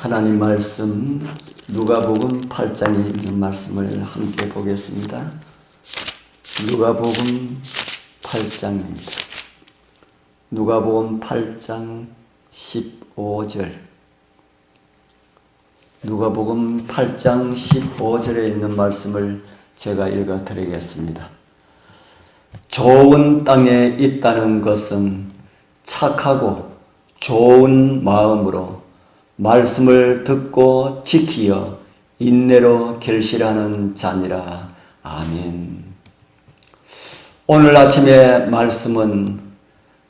하나님 말씀 누가복음 8장에 있는 말씀을 함께 보겠습니다. 누가복음 8장입니다. 누가복음 8장 15절. 누가복음 8장 15절에 있는 말씀을 제가 읽어 드리겠습니다. 좋은 땅에 있다는 것은 착하고 좋은 마음으로 말씀을 듣고 지키어 인내로 결실하는 자니라. 아멘. 오늘 아침의 말씀은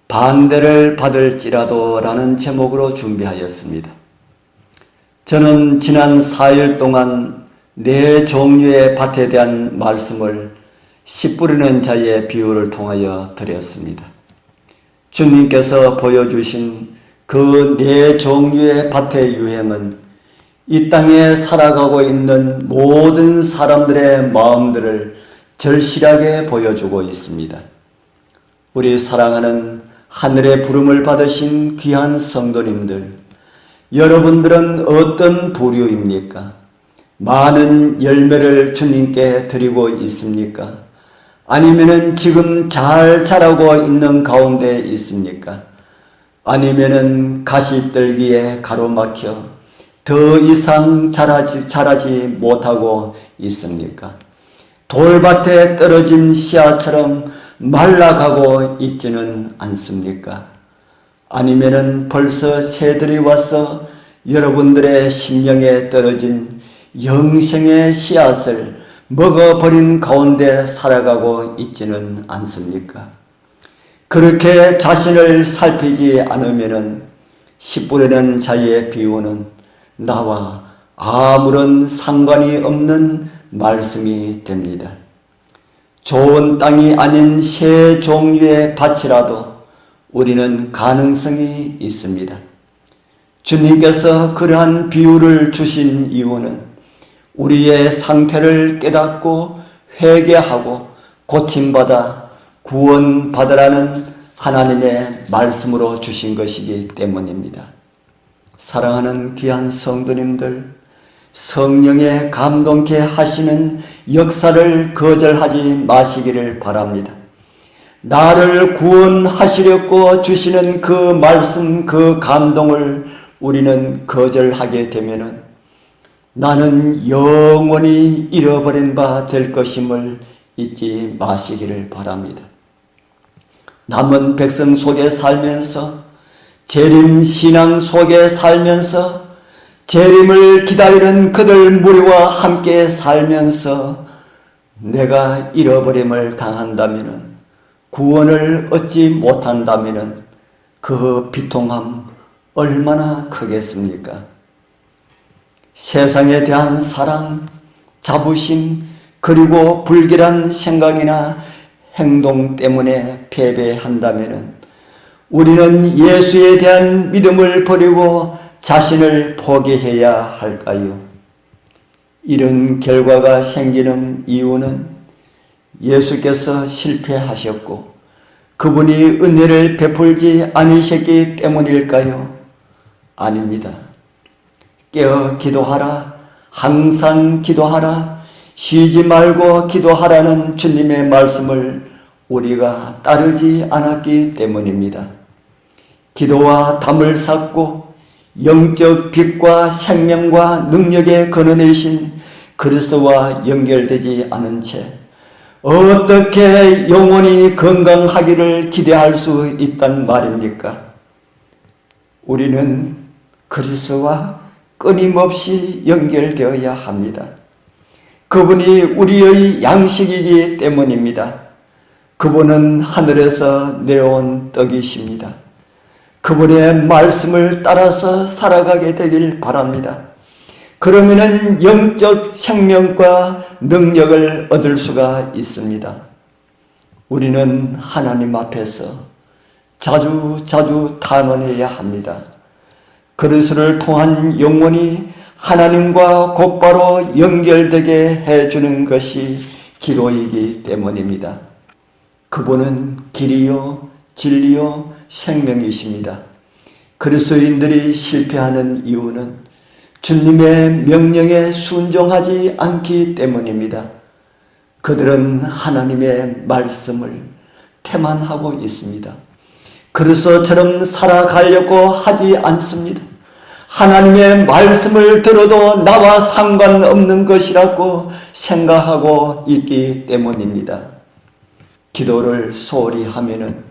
반대를 받을지라도 라는 제목으로 준비하였습니다. 저는 지난 4일 동안 4종류의 밭에 대한 말씀을 씨 뿌리는 자의 비유를 통하여 드렸습니다. 주님께서 보여주신 그 4종류의 밭의 유행은 이 땅에 살아가고 있는 모든 사람들의 마음들을 절실하게 보여주고 있습니다. 우리 사랑하는 하늘의 부름을 받으신 귀한 성도님들, 여러분들은 어떤 부류입니까? 많은 열매를 주님께 드리고 있습니까? 아니면은 지금 잘 자라고 있는 가운데 있습니까? 아니면은 가시떨기에 가로막혀 더 이상 자라지 못하고 있습니까? 돌밭에 떨어진 씨앗처럼 말라가고 있지는 않습니까? 아니면은 벌써 새들이 와서 여러분들의 심령에 떨어진 영생의 씨앗을 먹어버린 가운데 살아가고 있지는 않습니까? 그렇게 자신을 살피지 않으면은 씨 뿌리는 자의 비유는 나와 아무런 상관이 없는 말씀이 됩니다. 좋은 땅이 아닌 새 종류의 밭이라도 우리는 가능성이 있습니다. 주님께서 그러한 비유를 주신 이유는 우리의 상태를 깨닫고 회개하고 고침받아 구원받으라는 하나님의 말씀으로 주신 것이기 때문입니다. 사랑하는 귀한 성도님들, 성령의 감동케 하시는 역사를 거절하지 마시기를 바랍니다. 나를 구원하시려고 주시는 그 말씀, 그 감동을 우리는 거절하게 되면은 나는 영원히 잃어버린 바 될 것임을 잊지 마시기를 바랍니다. 남은 백성 속에 살면서 재림 신앙 속에 살면서 재림을 기다리는 그들 무리와 함께 살면서 내가 잃어버림을 당한다면, 구원을 얻지 못한다면 그 비통함 얼마나 크겠습니까? 세상에 대한 사랑, 자부심, 그리고 불길한 생각이나 행동 때문에 패배한다면 우리는 예수에 대한 믿음을 버리고 자신을 포기해야 할까요? 이런 결과가 생기는 이유는 예수께서 실패하셨고 그분이 은혜를 베풀지 않으셨기 때문일까요? 아닙니다. 깨어 기도하라, 항상 기도하라, 쉬지 말고 기도하라는 주님의 말씀을 우리가 따르지 않았기 때문입니다. 기도와 담을 쌓고 영적 빛과 생명과 능력에 거느내신 그리스도와 연결되지 않은 채 어떻게 영원히 건강하기를 기대할 수 있단 말입니까? 우리는 그리스도와 끊임없이 연결되어야 합니다. 그분이 우리의 양식이기 때문입니다. 그분은 하늘에서 내려온 떡이십니다. 그분의 말씀을 따라서 살아가게 되길 바랍니다. 그러면은 영적 생명과 능력을 얻을 수가 있습니다. 우리는 하나님 앞에서 자주 탄원해야 합니다. 그리스도를 통한 영혼이 하나님과 곧바로 연결되게 해주는 것이 기도이기 때문입니다. 그분은 길이요 진리요 생명이십니다. 그리스도인들이 실패하는 이유는 주님의 명령에 순종하지 않기 때문입니다. 그들은 하나님의 말씀을 태만하고 있습니다. 그리스도처럼 살아가려고 하지 않습니다. 하나님의 말씀을 들어도 나와 상관없는 것이라고 생각하고 있기 때문입니다. 기도를 소홀히 하면은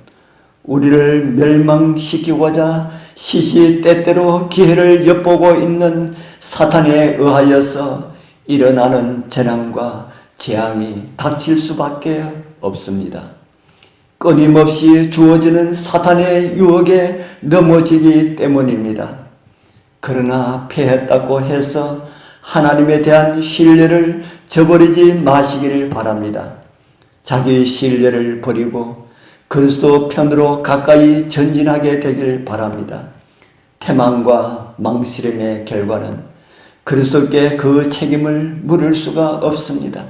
우리를 멸망시키고자 시시때때로 기회를 엿보고 있는 사탄에 의하여서 일어나는 재난과 재앙이 닥칠 수밖에 없습니다. 끊임없이 주어지는 사탄의 유혹에 넘어지기 때문입니다. 그러나 패했다고 해서 하나님에 대한 신뢰를 저버리지 마시기를 바랍니다. 자기 신뢰를 버리고 그리스도 편으로 가까이 전진하게 되길 바랍니다. 태만과 망설임의 결과는 그리스도께 그 책임을 물을 수가 없습니다.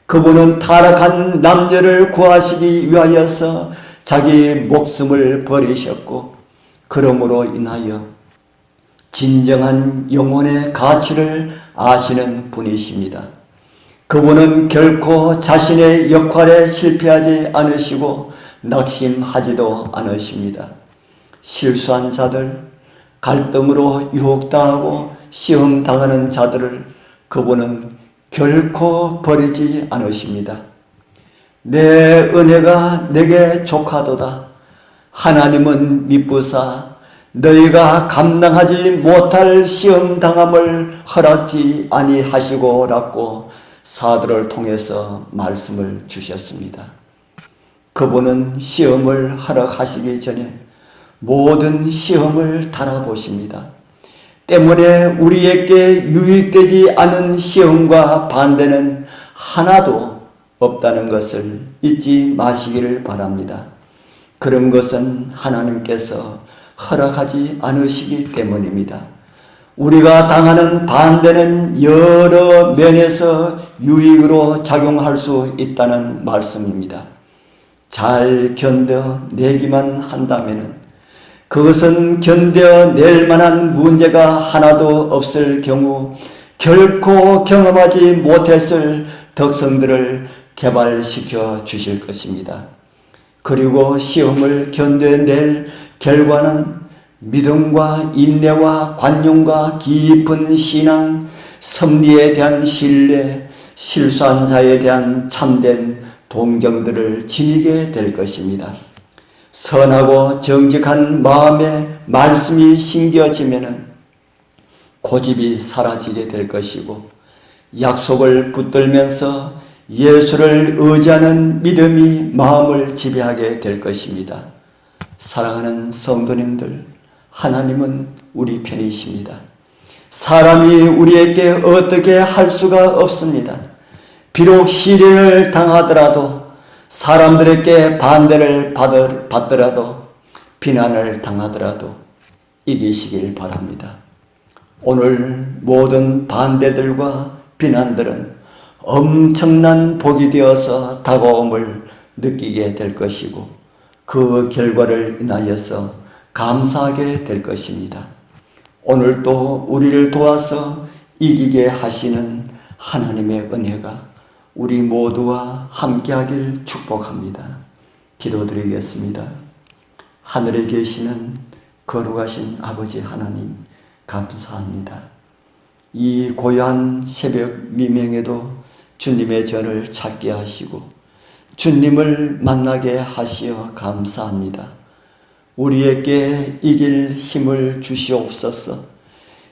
그분은 타락한 남녀를 구하시기 위하여서 자기 목숨을 버리셨고, 그러므로 인하여 진정한 영혼의 가치를 아시는 분이십니다. 그분은 결코 자신의 역할에 실패하지 않으시고 낙심하지도 않으십니다. 실수한 자들, 갈등으로 유혹당하고 시험당하는 자들을 그분은 결코 버리지 않으십니다. 내 은혜가 내게 족하도다. 하나님은 미쁘사 너희가 감당하지 못할 시험당함을 허락지 아니하시고라고 사도를 통해서 말씀을 주셨습니다. 그분은 시험을 허락하시기 전에 모든 시험을 달아보십니다. 때문에 우리에게 유익되지 않은 시험과 반대는 하나도 없다는 것을 잊지 마시기를 바랍니다. 그런 것은 하나님께서 허락하지 않으시기 때문입니다. 우리가 당하는 반대는 여러 면에서 유익으로 작용할 수 있다는 말씀입니다. 잘 견뎌내기만 한다면 그것은 견뎌낼 만한 문제가 하나도 없을 경우 결코 경험하지 못했을 덕성들을 개발시켜 주실 것입니다. 그리고 시험을 견뎌낼 결과는 믿음과 인내와 관용과 깊은 신앙, 섭리에 대한 신뢰, 실수한 자에 대한 참된 동정들을 지니게 될 것입니다. 선하고 정직한 마음에 말씀이 심겨지면은 고집이 사라지게 될 것이고, 약속을 붙들면서 예수를 의지하는 믿음이 마음을 지배하게 될 것입니다. 사랑하는 성도님들, 하나님은 우리 편이십니다. 사람이 우리에게 어떻게 할 수가 없습니다. 비록 시련을 당하더라도, 사람들에게 반대를 받더라도, 비난을 당하더라도 이기시길 바랍니다. 오늘 모든 반대들과 비난들은 엄청난 복이 되어서 다가옴을 느끼게 될 것이고, 그 결과를 인하여서 감사하게 될 것입니다. 오늘도 우리를 도와서 이기게 하시는 하나님의 은혜가 우리 모두와 함께하길 축복합니다. 기도드리겠습니다. 하늘에 계시는 거룩하신 아버지 하나님, 감사합니다. 이 고요한 새벽 미명에도 주님의 전을 찾게 하시고 주님을 만나게 하시어 감사합니다. 우리에게 이길 힘을 주시옵소서.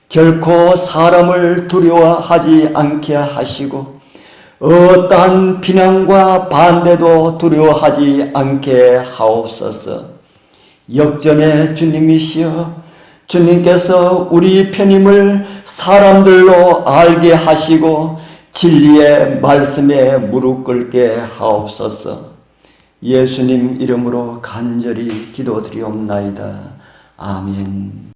결코 사람을 두려워하지 않게 하시고 어떠한 비난과 반대도 두려워하지 않게 하옵소서. 역전의 주님이시여, 주님께서 우리 편임을 사람들로 알게 하시고 진리의 말씀에 무릎 꿇게 하옵소서. 예수님 이름으로 간절히 기도드리옵나이다. 아멘.